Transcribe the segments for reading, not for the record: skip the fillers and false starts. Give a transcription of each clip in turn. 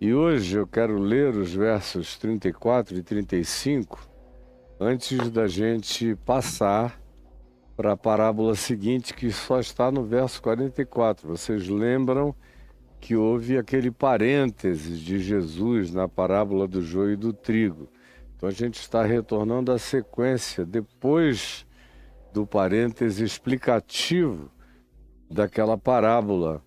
E hoje eu quero ler os versos 34 e 35 antes da gente passar para a parábola seguinte, que só está no verso 44. Vocês lembram que houve aquele parênteses de Jesus na parábola do joio e do trigo. Então a gente está retornando à sequência depois do parêntese explicativo daquela parábola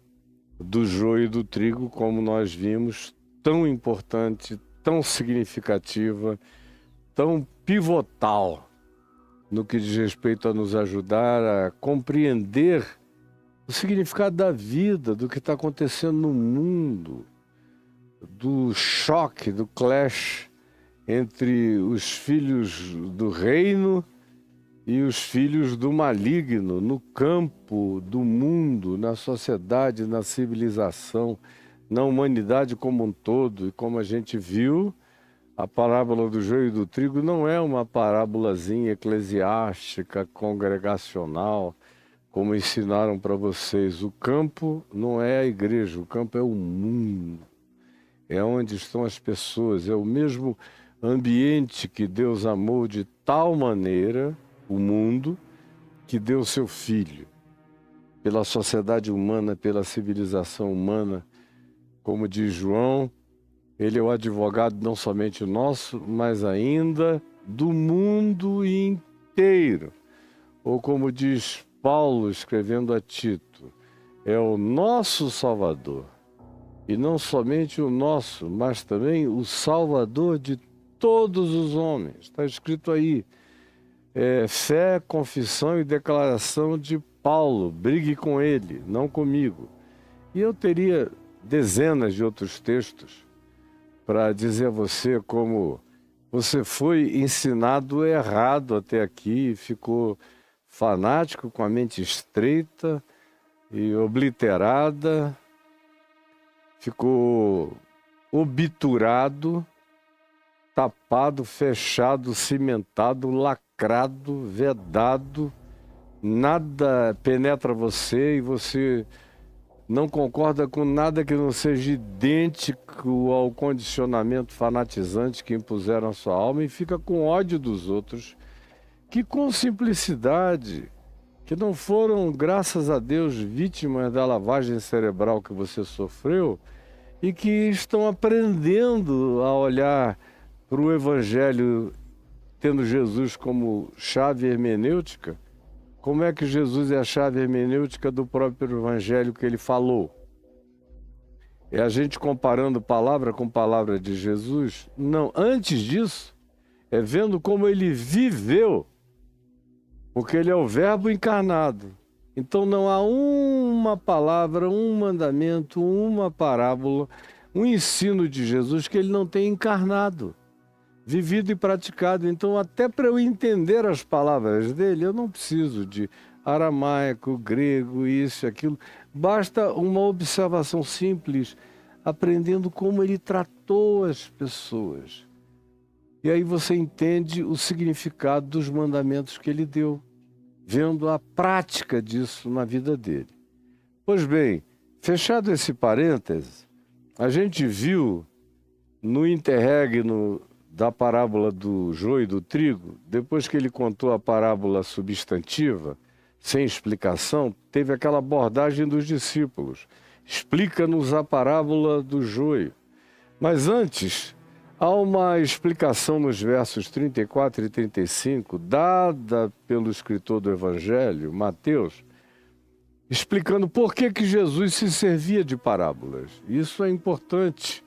do joio e do trigo, como nós vimos, tão importante, tão significativa, tão pivotal no que diz respeito a nos ajudar a compreender o significado da vida, do que está acontecendo no mundo, do choque, do clash entre os filhos do reino e os filhos do maligno, no campo do mundo, na sociedade, na civilização, na humanidade como um todo. E como a gente viu, a parábola do joio e do trigo não é uma parábolazinha eclesiástica, congregacional, como ensinaram para vocês. O campo não é a igreja, o campo é o mundo. É onde estão as pessoas, é o mesmo ambiente que Deus amou de tal maneira o mundo, que deu seu Filho, pela sociedade humana, pela civilização humana. Como diz João, ele é o advogado não somente nosso, mas ainda do mundo inteiro. Ou como diz Paulo, escrevendo a Tito, é o nosso Salvador. E não somente o nosso, mas também o Salvador de todos os homens. Está escrito aí. Fé, confissão e declaração de Paulo. Brigue com ele, não comigo. E eu teria dezenas de outros textos para dizer a você como você foi ensinado errado até aqui, ficou fanático, com a mente estreita e obliterada, ficou obturado, tapado, fechado, cimentado, lacrado, vedado, nada penetra você e você não concorda com nada que não seja idêntico ao condicionamento fanatizante que impuseram à sua alma e fica com ódio dos outros, que com simplicidade, que não foram, graças a Deus, vítimas da lavagem cerebral que você sofreu e que estão aprendendo a olhar para o Evangelho, tendo Jesus como chave hermenêutica. Como é que Jesus é a chave hermenêutica do próprio Evangelho que ele falou? É a gente comparando palavra com palavra de Jesus? Não, antes disso, é vendo como ele viveu, porque ele é o Verbo encarnado. Então não há uma palavra, um mandamento, uma parábola, um ensino de Jesus que ele não tenha encarnado, vivido e praticado. Então, até para eu entender as palavras dele, eu não preciso de aramaico, grego, isso e aquilo. Basta uma observação simples, aprendendo como ele tratou as pessoas. E aí você entende o significado dos mandamentos que ele deu, vendo a prática disso na vida dele. Pois bem, fechado esse parêntese, a gente viu no interregno da parábola do joio e do trigo, depois que ele contou a parábola substantiva, sem explicação, teve aquela abordagem dos discípulos. Explica-nos a parábola do joio. Mas antes, há uma explicação nos versos 34 e 35, dada pelo escritor do Evangelho, Mateus, explicando por que Jesus se servia de parábolas. Isso é importante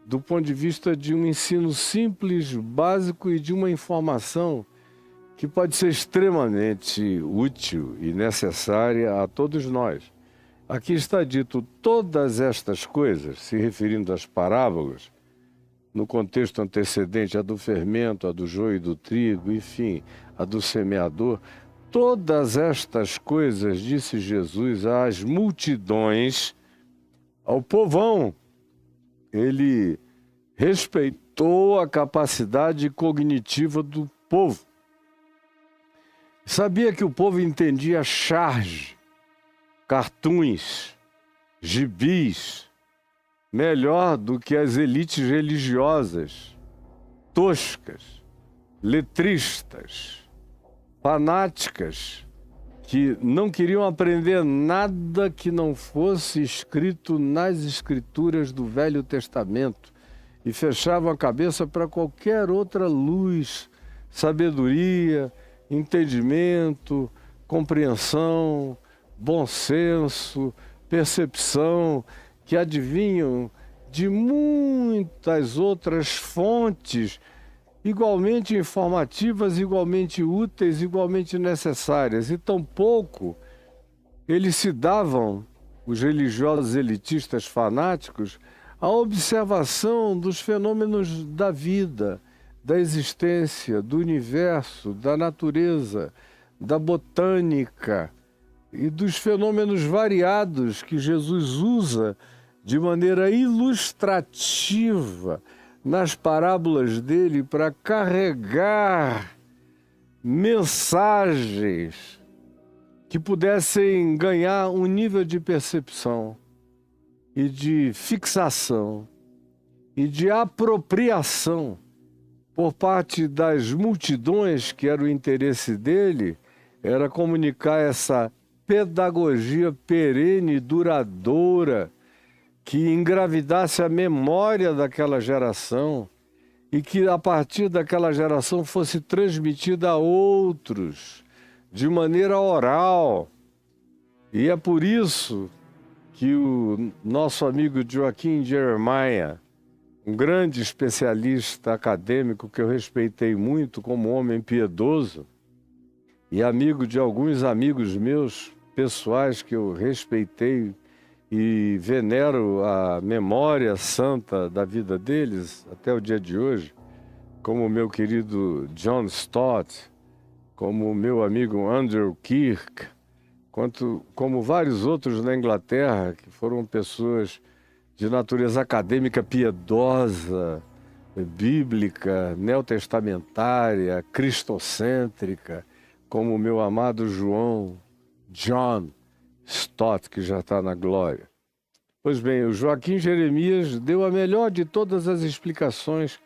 do ponto de vista de um ensino simples, básico e de uma informação que pode ser extremamente útil e necessária a todos nós. Aqui está dito todas estas coisas, se referindo às parábolas, no contexto antecedente, a do fermento, a do joio e do trigo, enfim, a do semeador. Todas estas coisas, disse Jesus às multidões, ao povão. Ele respeitou a capacidade cognitiva do povo. Sabia que o povo entendia charge, cartoons, gibis, melhor do que as elites religiosas, toscas, letristas, fanáticas, que não queriam aprender nada que não fosse escrito nas escrituras do Velho Testamento e fechavam a cabeça para qualquer outra luz, sabedoria, entendimento, compreensão, bom senso, percepção, que adivinham de muitas outras fontes igualmente informativas, igualmente úteis, igualmente necessárias. E tampouco eles se davam, os religiosos elitistas fanáticos, a observação dos fenômenos da vida, da existência, do universo, da natureza, da botânica e dos fenômenos variados que Jesus usa de maneira ilustrativa nas parábolas dele para carregar mensagens que pudessem ganhar um nível de percepção e de fixação e de apropriação por parte das multidões, que era o interesse dele, era comunicar essa pedagogia perene e duradoura que engravidasse a memória daquela geração e que a partir daquela geração fosse transmitida a outros de maneira oral. E é por isso que o nosso amigo Joaquim Jeremiah, um grande especialista acadêmico que eu respeitei muito como homem piedoso e amigo de alguns amigos meus pessoais que eu respeitei e venero a memória santa da vida deles até o dia de hoje, como o meu querido John Stott, como o meu amigo Andrew Kirk, como vários outros na Inglaterra, que foram pessoas de natureza acadêmica piedosa, bíblica, neotestamentária, cristocêntrica, como o meu amado John Stott, que já está na glória. Pois bem, o Joaquim Jeremias deu a melhor de todas as explicações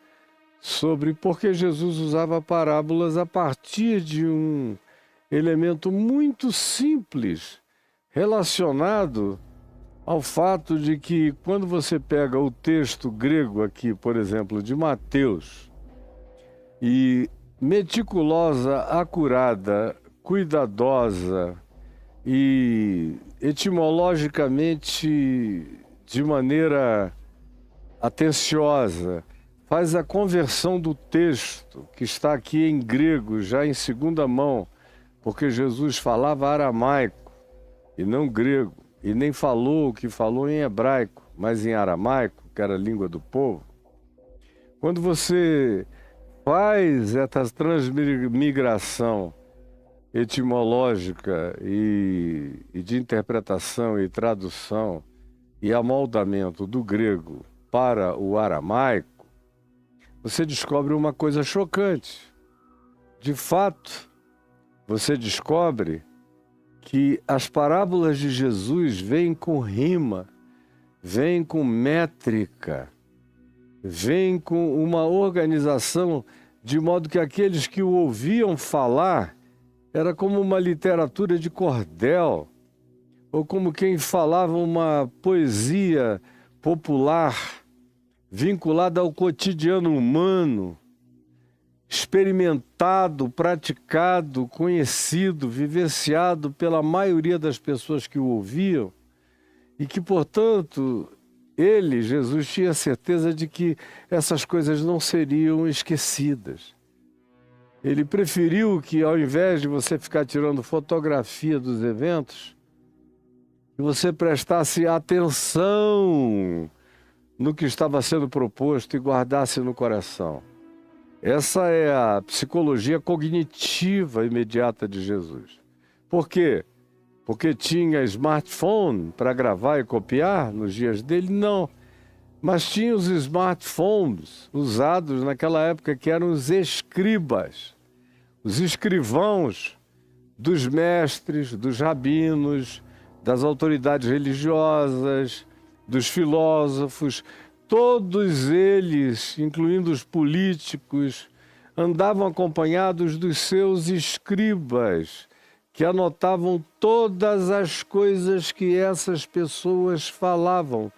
sobre por que Jesus usava parábolas a partir de um elemento muito simples relacionado ao fato de que quando você pega o texto grego aqui, por exemplo, de Mateus, e meticulosa, acurada, cuidadosa e etimologicamente de maneira atenciosa, faz a conversão do texto, que está aqui em grego, já em segunda mão, porque Jesus falava aramaico e não grego, e nem falou o que falou em hebraico, mas em aramaico, que era a língua do povo. Quando você faz essa transmigração etimológica e de interpretação e tradução e amoldamento do grego para o aramaico, você descobre uma coisa chocante. De fato, você descobre que as parábolas de Jesus vêm com rima, vêm com métrica, vêm com uma organização de modo que aqueles que o ouviam falar era como uma literatura de cordel, ou como quem falava uma poesia popular vinculada ao cotidiano humano, experimentado, praticado, conhecido, vivenciado pela maioria das pessoas que o ouviam, e que, portanto, ele, Jesus, tinha certeza de que essas coisas não seriam esquecidas. Ele preferiu que, ao invés de você ficar tirando fotografia dos eventos, que você prestasse atenção no que estava sendo proposto e guardasse no coração. Essa é a psicologia cognitiva imediata de Jesus. Por quê? Porque tinha smartphone para gravar e copiar nos dias dele? Não. Mas tinha os smartphones usados naquela época, que eram os escribas, os escrivãos dos mestres, dos rabinos, das autoridades religiosas, dos filósofos, todos eles, incluindo os políticos, andavam acompanhados dos seus escribas, que anotavam todas as coisas que essas pessoas falavam,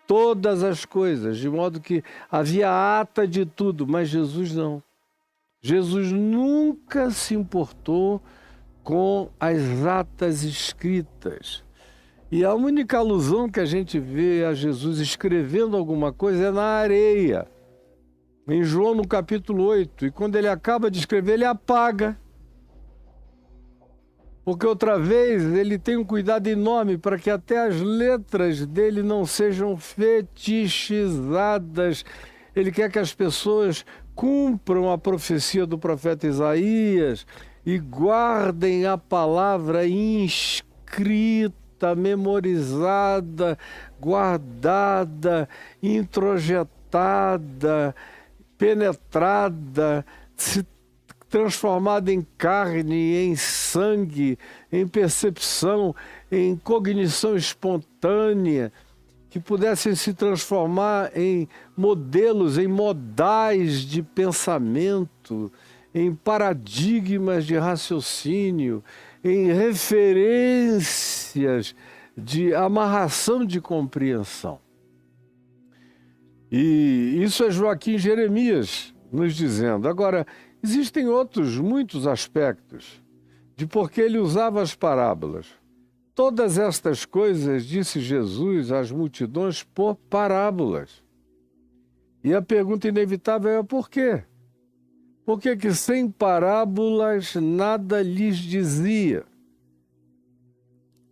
todas as coisas, de modo que havia ata de tudo, mas Jesus não. Jesus nunca se importou com as atas escritas. E a única alusão que a gente vê a Jesus escrevendo alguma coisa é na areia, em João no capítulo 8. E quando ele acaba de escrever, ele apaga. Porque outra vez ele tem um cuidado enorme para que até as letras dele não sejam fetichizadas. Ele quer que as pessoas cumpram a profecia do profeta Isaías e guardem a palavra inscrita, memorizada, guardada, introjetada, penetrada, transformada em carne, em sangue, em percepção, em cognição espontânea, que pudessem se transformar em modelos, em modais de pensamento, em paradigmas de raciocínio, em referências de amarração de compreensão. E isso é Joaquim Jeremias nos dizendo. Agora, existem muitos aspectos de por que ele usava as parábolas. Todas estas coisas disse Jesus às multidões por parábolas. E a pergunta inevitável é por quê? Por que que sem parábolas nada lhes dizia?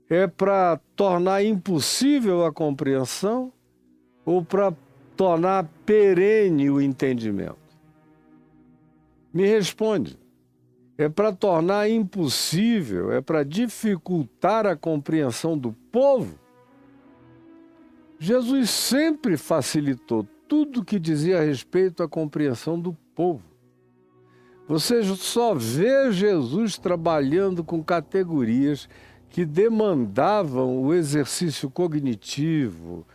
É para tornar impossível a compreensão ou para tornar perene o entendimento? Me responde. É para tornar impossível, é para dificultar a compreensão do povo? Jesus sempre facilitou tudo que dizia a respeito à compreensão do povo. Você só vê Jesus trabalhando com categorias que demandavam o exercício cognitivo,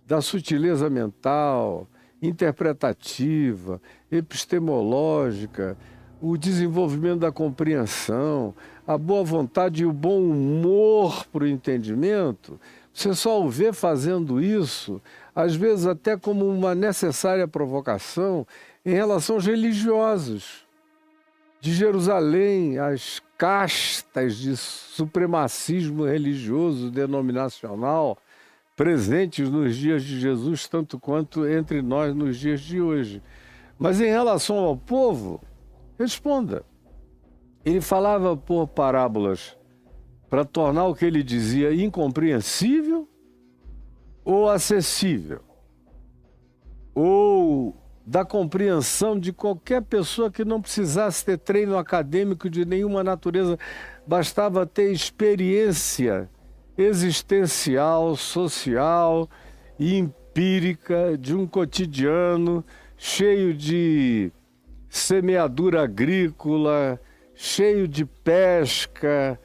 da sutileza mental, interpretativa, epistemológica, o desenvolvimento da compreensão, a boa vontade e o bom humor para o entendimento. Você só o vê fazendo isso, às vezes até como uma necessária provocação em relação aos religiosos de Jerusalém, as castas de supremacismo religioso denominacional presentes nos dias de Jesus, tanto quanto entre nós nos dias de hoje. Mas em relação ao povo, responda. Ele falava por parábolas para tornar o que ele dizia incompreensível ou acessível? Ou da compreensão de qualquer pessoa que não precisasse ter treino acadêmico de nenhuma natureza, bastava ter experiência existencial, social e empírica de um cotidiano cheio de semeadura agrícola, cheio de pesca,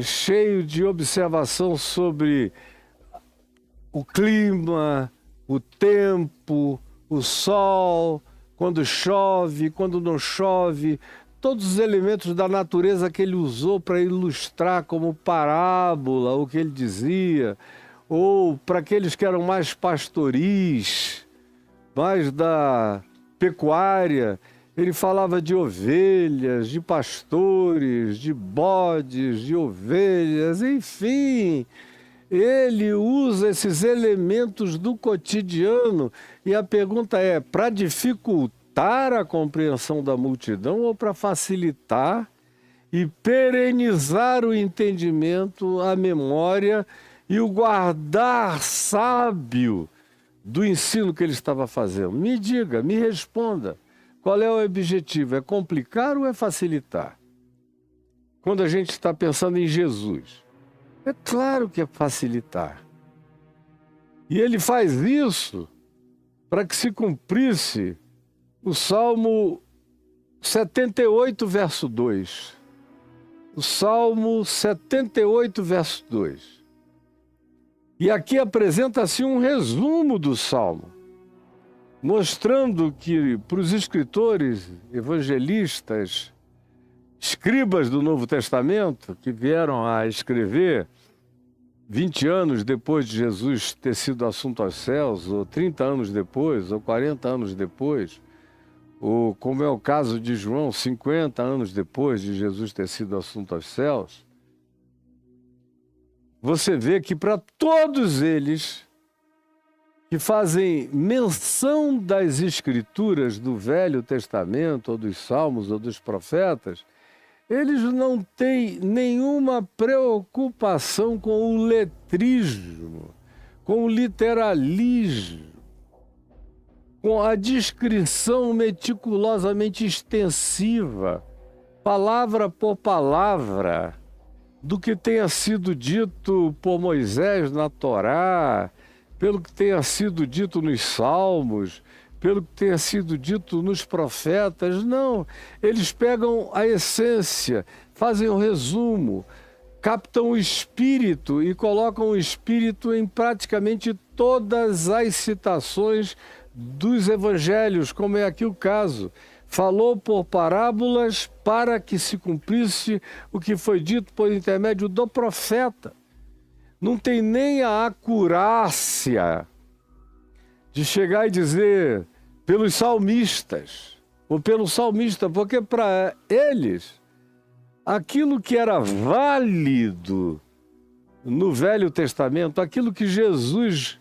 cheio de observação sobre o clima, o tempo, o sol, quando chove, quando não chove, todos os elementos da natureza que ele usou para ilustrar como parábola o que ele dizia, ou para aqueles que eram mais pastoris, mais da pecuária, ele falava de ovelhas, de pastores, de bodes, de ovelhas, enfim. Ele usa esses elementos do cotidiano e a pergunta é, para dificultar a compreensão da multidão ou para facilitar e perenizar o entendimento, a memória e o guardar sábio do ensino que ele estava fazendo? Me diga, me responda. Qual é o objetivo? É complicar ou é facilitar? Quando a gente está pensando em Jesus, é claro que é facilitar. E ele faz isso para que se cumprisse o Salmo 78, verso 2. O Salmo 78, verso 2. E aqui apresenta-se um resumo do Salmo, mostrando que para os escritores, evangelistas, escribas do Novo Testamento, que vieram a escrever 20 anos depois de Jesus ter sido assunto aos céus, ou 30 anos depois, ou 40 anos depois, ou como é o caso de João, 50 anos depois de Jesus ter sido assunto aos céus, você vê que para todos eles que fazem menção das Escrituras do Velho Testamento, ou dos Salmos, ou dos Profetas, eles não têm nenhuma preocupação com o letrismo, com o literalismo, com a descrição meticulosamente extensiva, palavra por palavra, do que tenha sido dito por Moisés na Torá, pelo que tenha sido dito nos Salmos, pelo que tenha sido dito nos profetas. Não, eles pegam a essência, fazem o resumo, captam o espírito e colocam o espírito em praticamente todas as citações dos evangelhos, como é aqui o caso. Falou por parábolas para que se cumprisse o que foi dito por intermédio do profeta. Não tem nem a acurácia de chegar e dizer pelos salmistas, ou pelo salmista, porque para eles, aquilo que era válido no Velho Testamento, aquilo que Jesus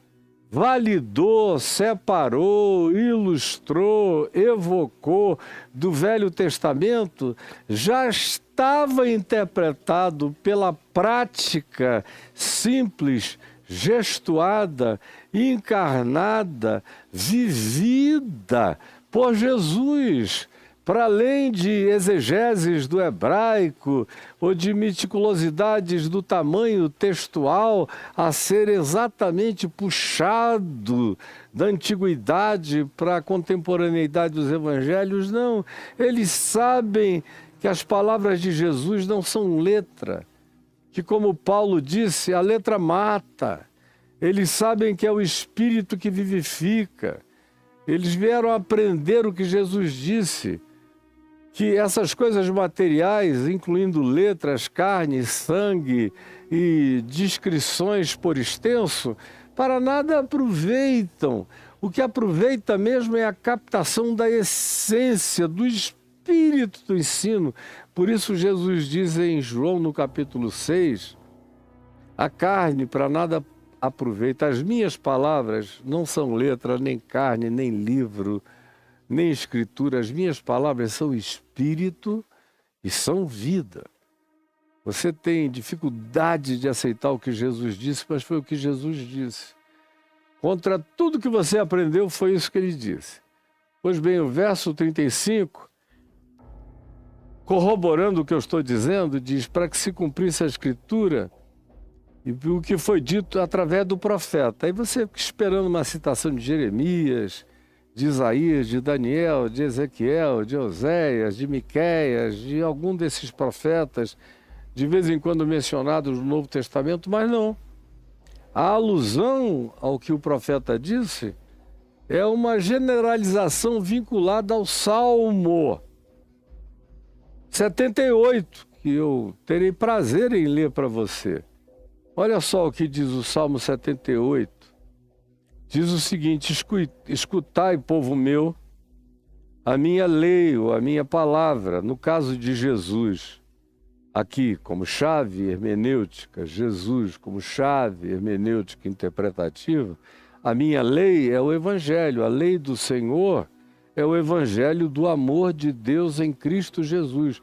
validou, separou, ilustrou, evocou do Velho Testamento, já estava interpretado pela prática simples, gestuada, encarnada, vivida por Jesus, para além de exegeses do hebraico ou de meticulosidades do tamanho textual a ser exatamente puxado da antiguidade para a contemporaneidade dos evangelhos. Não, eles sabem que as palavras de Jesus não são letra, que, como Paulo disse, a letra mata. Eles sabem que é o Espírito que vivifica. Eles vieram aprender o que Jesus disse, que essas coisas materiais, incluindo letras, carne, sangue e descrições por extenso, para nada aproveitam. O que aproveita mesmo é a captação da essência, do espírito do ensino. Por isso Jesus diz em João, no capítulo 6, a carne para nada aproveita. As minhas palavras não são letra, nem carne, nem livro, nem escritura. As minhas palavras são espírito e são vida. Você tem dificuldade de aceitar o que Jesus disse, mas foi o que Jesus disse. Contra tudo que você aprendeu, foi isso que ele disse. Pois bem, o verso 35, corroborando o que eu estou dizendo, diz: para que se cumprisse a Escritura e o que foi dito através do profeta. Aí você fica esperando uma citação de Jeremias, de Isaías, de Daniel, de Ezequiel, de Oséias, de Miqueias, de algum desses profetas, de vez em quando mencionados no Novo Testamento, mas não. A alusão ao que o profeta disse é uma generalização vinculada ao Salmo 78, que eu terei prazer em ler para você. Olha só o que diz o Salmo 78. Diz o seguinte: escutai, povo meu, a minha lei ou a minha palavra. No caso de Jesus, aqui como chave hermenêutica, Jesus como chave hermenêutica interpretativa, a minha lei é o Evangelho. A lei do Senhor é o Evangelho do amor de Deus em Cristo Jesus.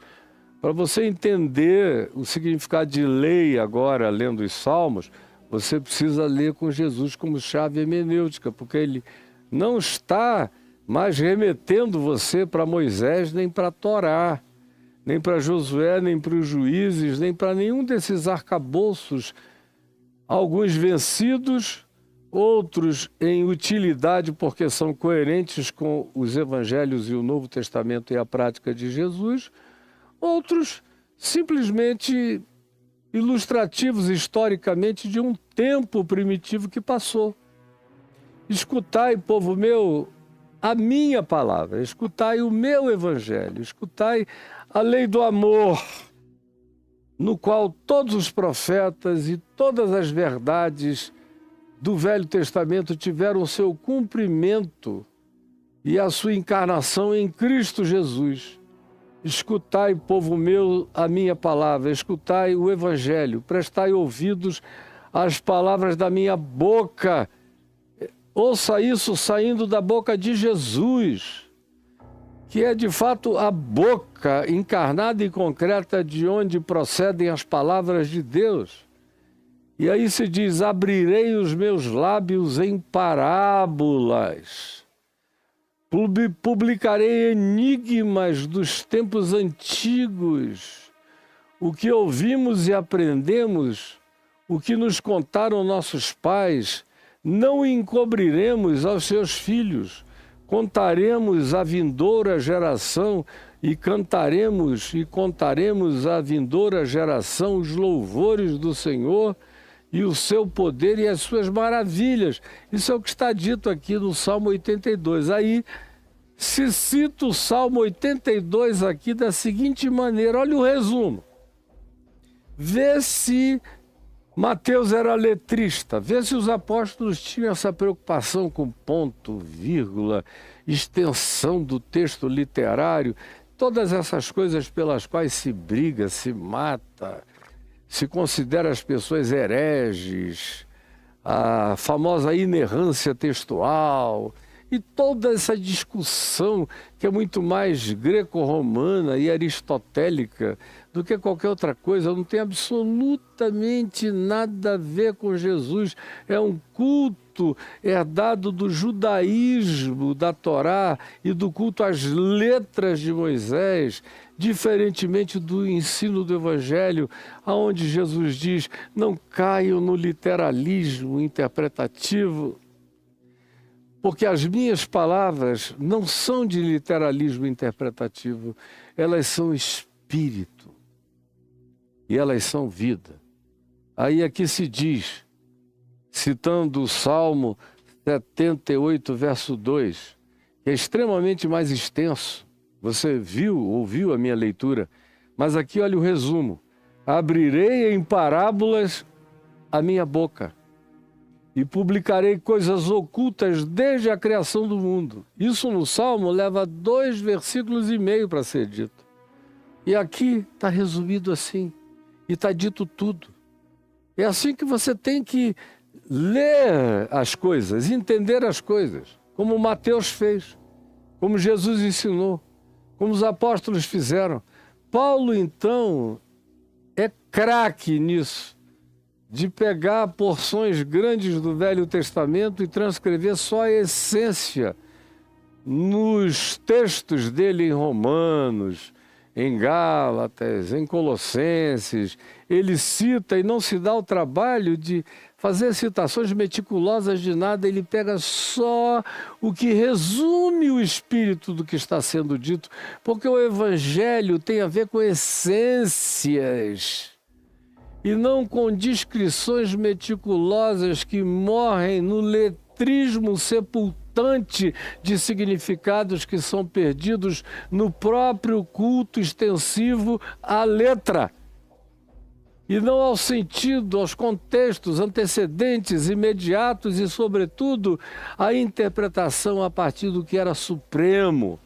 Para você entender o significado de lei agora, lendo os Salmos, você precisa ler com Jesus como chave hermenêutica, porque ele não está mais remetendo você para Moisés, nem para a Torá, nem para Josué, nem para os juízes, nem para nenhum desses arcabouços, alguns vencidos, outros em utilidade porque são coerentes com os evangelhos e o Novo Testamento e a prática de Jesus, outros simplesmente ilustrativos historicamente de um tempo primitivo que passou. Escutai, povo meu, a minha palavra, escutai o meu evangelho, escutai a lei do amor, no qual todos os profetas e todas as verdades do Velho Testamento tiveram o seu cumprimento e a sua encarnação em Cristo Jesus. Escutai, povo meu, a minha palavra, escutai o evangelho, prestai ouvidos às palavras da minha boca. Ouça isso saindo da boca de Jesus, que é de fato a boca encarnada e concreta de onde procedem as palavras de Deus. E aí se diz: abrirei os meus lábios em parábolas, publicarei enigmas dos tempos antigos, o que ouvimos e aprendemos, o que nos contaram nossos pais, não encobriremos aos seus filhos, contaremos à vindoura geração e cantaremos e contaremos à vindoura geração os louvores do Senhor e o seu poder e as suas maravilhas. Isso é o que está dito aqui no Salmo 82. Aí se cita o Salmo 82 aqui da seguinte maneira, olha o resumo. Vê se Mateus era letrista, vê se os apóstolos tinham essa preocupação com ponto, vírgula, extensão do texto literário, todas essas coisas pelas quais se briga, se mata, se considera as pessoas hereges, a famosa inerrância textual e toda essa discussão que é muito mais greco-romana e aristotélica do que qualquer outra coisa, não tem absolutamente nada a ver com Jesus. É um culto herdado do judaísmo, da Torá e do culto às letras de Moisés, diferentemente do ensino do Evangelho, onde Jesus diz: não caiam no literalismo interpretativo, porque as minhas palavras não são de literalismo interpretativo, elas são espírito e elas são vida. Aí aqui se diz, citando o Salmo 78, verso 2, que é extremamente mais extenso. Você ouviu a minha leitura, mas aqui olha o resumo. Abrirei em parábolas a minha boca e publicarei coisas ocultas desde a criação do mundo. Isso no Salmo leva 2,5 versículos para ser dito. E aqui está resumido assim, e está dito tudo. É assim que você tem que ler as coisas, entender as coisas, como Mateus fez, como Jesus ensinou, como os apóstolos fizeram. Paulo, então, é craque nisso, de pegar porções grandes do Velho Testamento e transcrever só a essência nos textos dele em Romanos, em Gálatas, em Colossenses. Ele cita e não se dá o trabalho de fazer citações meticulosas de nada, ele pega só o que resume o espírito do que está sendo dito, porque o Evangelho tem a ver com essências e não com descrições meticulosas que morrem no letrismo sepultante de significados que são perdidos no próprio culto extensivo à letra, e não ao sentido, aos contextos antecedentes, imediatos e, sobretudo, à interpretação a partir do que era supremo.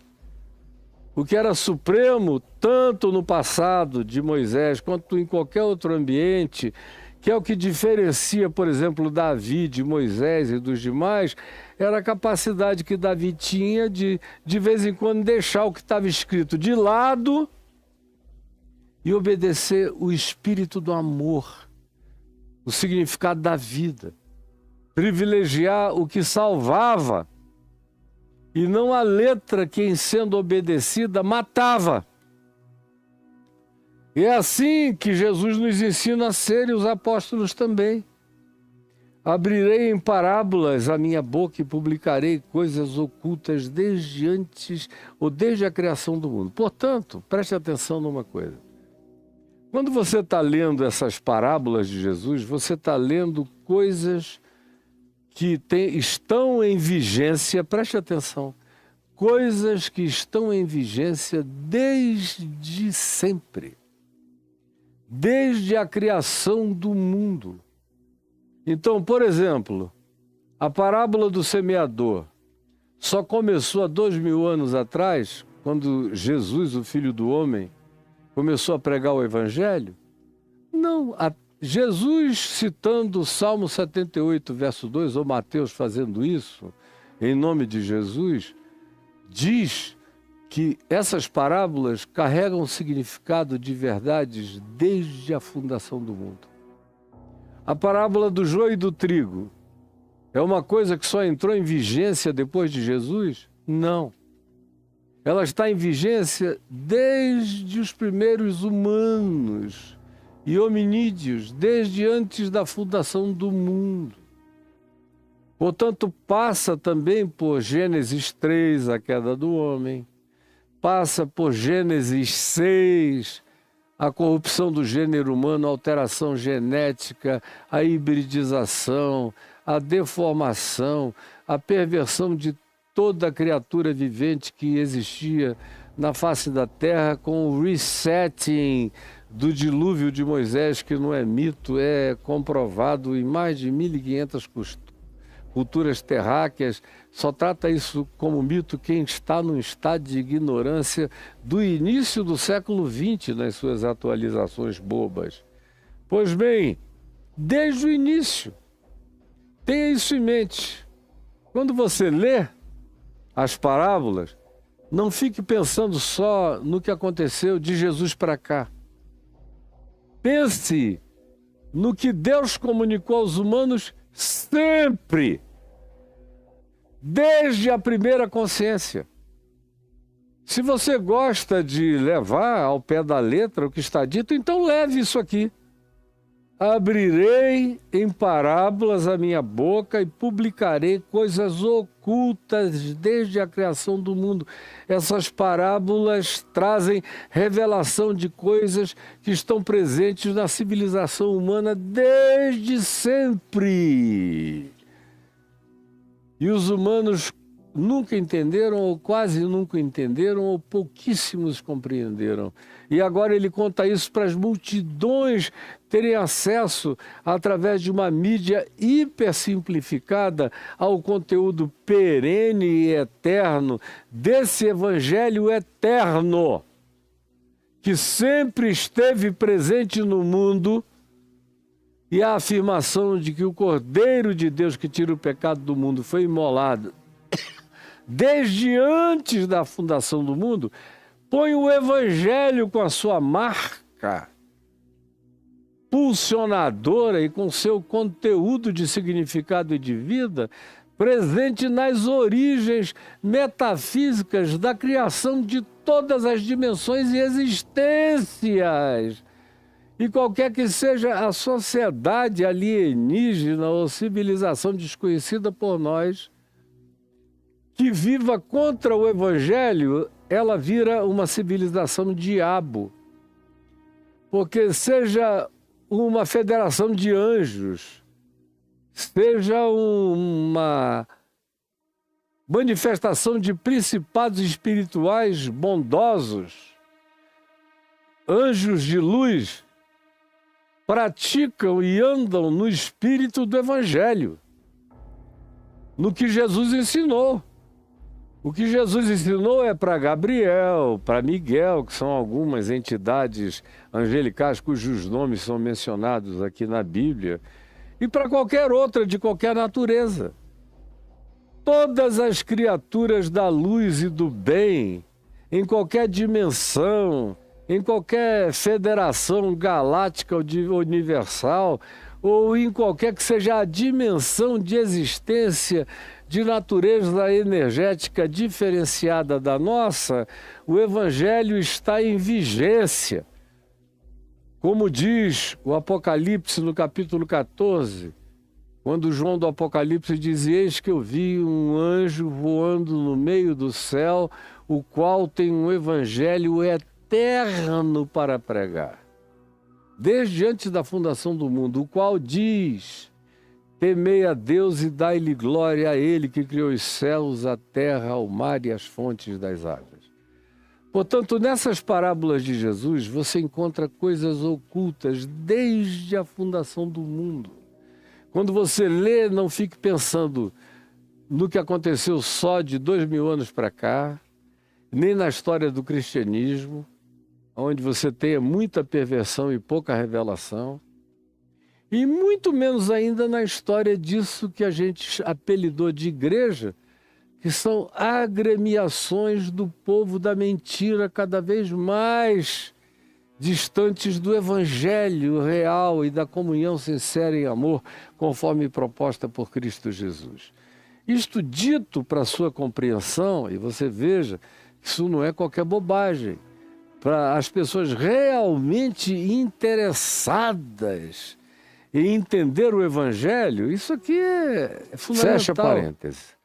O que era supremo, tanto no passado de Moisés, quanto em qualquer outro ambiente, que é o que diferencia, por exemplo, Davi de Moisés e dos demais, era a capacidade que Davi tinha de vez em quando, deixar o que estava escrito de lado e obedecer o espírito do amor, o significado da vida, privilegiar o que salvava e não a letra que, em sendo obedecida, matava. E é assim que Jesus nos ensina a ser, e os apóstolos também. Abrirei em parábolas a minha boca e publicarei coisas ocultas desde antes ou desde a criação do mundo. Portanto, preste atenção numa coisa. Quando você está lendo essas parábolas de Jesus, você está lendo coisas que estão em vigência, preste atenção, coisas que estão em vigência desde sempre, desde a criação do mundo. Então, por exemplo, a parábola do semeador só começou há 2000 anos atrás, quando Jesus, o Filho do Homem, começou a pregar o Evangelho? Não, Jesus citando o Salmo 78, verso 2, ou Mateus fazendo isso, em nome de Jesus, diz que essas parábolas carregam um significado de verdades desde a fundação do mundo. A parábola do joio e do trigo é uma coisa que só entrou em vigência depois de Jesus? Não. Ela está em vigência desde os primeiros humanos e hominídeos, desde antes da fundação do mundo. Portanto, passa também por Gênesis 3, a queda do homem, passa por Gênesis 6, a corrupção do gênero humano, a alteração genética, a hibridização, a deformação, a perversão de toda a criatura vivente que existia na face da terra, com o resetting do dilúvio de Moisés, que não é mito, é comprovado em mais de 1.500 culturas terráqueas. Só trata isso como mito quem está num estado de ignorância do início do século XX nas suas atualizações bobas. Pois bem, desde o início, tenha isso em mente. Quando você lê as parábolas, não fique pensando só no que aconteceu de Jesus para cá. Pense no que Deus comunicou aos humanos sempre, desde a primeira consciência. Se você gosta de levar ao pé da letra o que está dito, então leve isso aqui. Abrirei em parábolas a minha boca e publicarei coisas ocultas desde a criação do mundo. Essas parábolas trazem revelação de coisas que estão presentes na civilização humana desde sempre. E os humanos nunca entenderam, ou quase nunca entenderam, ou pouquíssimos compreenderam. E agora ele conta isso para as multidões terem acesso, através de uma mídia hipersimplificada, ao conteúdo perene e eterno desse evangelho eterno, que sempre esteve presente no mundo, e a afirmação de que o Cordeiro de Deus que tira o pecado do mundo foi imolado desde antes da fundação do mundo, põe o Evangelho com a sua marca pulsionadora e com seu conteúdo de significado e de vida presente nas origens metafísicas da criação de todas as dimensões e existências. E qualquer que seja a sociedade alienígena ou civilização desconhecida por nós, que viva contra o Evangelho, ela vira uma civilização diabo. Porque seja uma federação de anjos, seja uma manifestação de principados espirituais bondosos, anjos de luz, praticam e andam no espírito do Evangelho, no que Jesus ensinou. O que Jesus ensinou é para Gabriel, para Miguel, que são algumas entidades angelicais cujos nomes são mencionados aqui na Bíblia, e para qualquer outra de qualquer natureza. Todas as criaturas da luz e do bem, em qualquer dimensão, em qualquer federação galáctica ou universal, ou em qualquer que seja a dimensão de existência de natureza energética diferenciada da nossa, o Evangelho está em vigência. Como diz o Apocalipse no capítulo 14, quando João do Apocalipse diz: eis que eu vi um anjo voando no meio do céu, o qual tem um Evangelho eterno para pregar. desde antes da fundação do mundo, o qual diz: temei a Deus e dai-lhe glória a Ele que criou os céus, a terra, o mar e as fontes das águas. Portanto, nessas parábolas de Jesus, você encontra coisas ocultas desde a fundação do mundo. Quando você lê, não fique pensando no que aconteceu só de 2000 anos para cá, nem na história do cristianismo, onde você tenha muita perversão e pouca revelação, e muito menos ainda na história disso que a gente apelidou de igreja, que são agremiações do povo da mentira cada vez mais distantes do evangelho real e da comunhão sincera em amor, conforme proposta por Cristo Jesus. Isto dito para sua compreensão, e você veja que isso não é qualquer bobagem, para as pessoas realmente interessadas em entender o evangelho, isso aqui é fundamental. Fecha parênteses.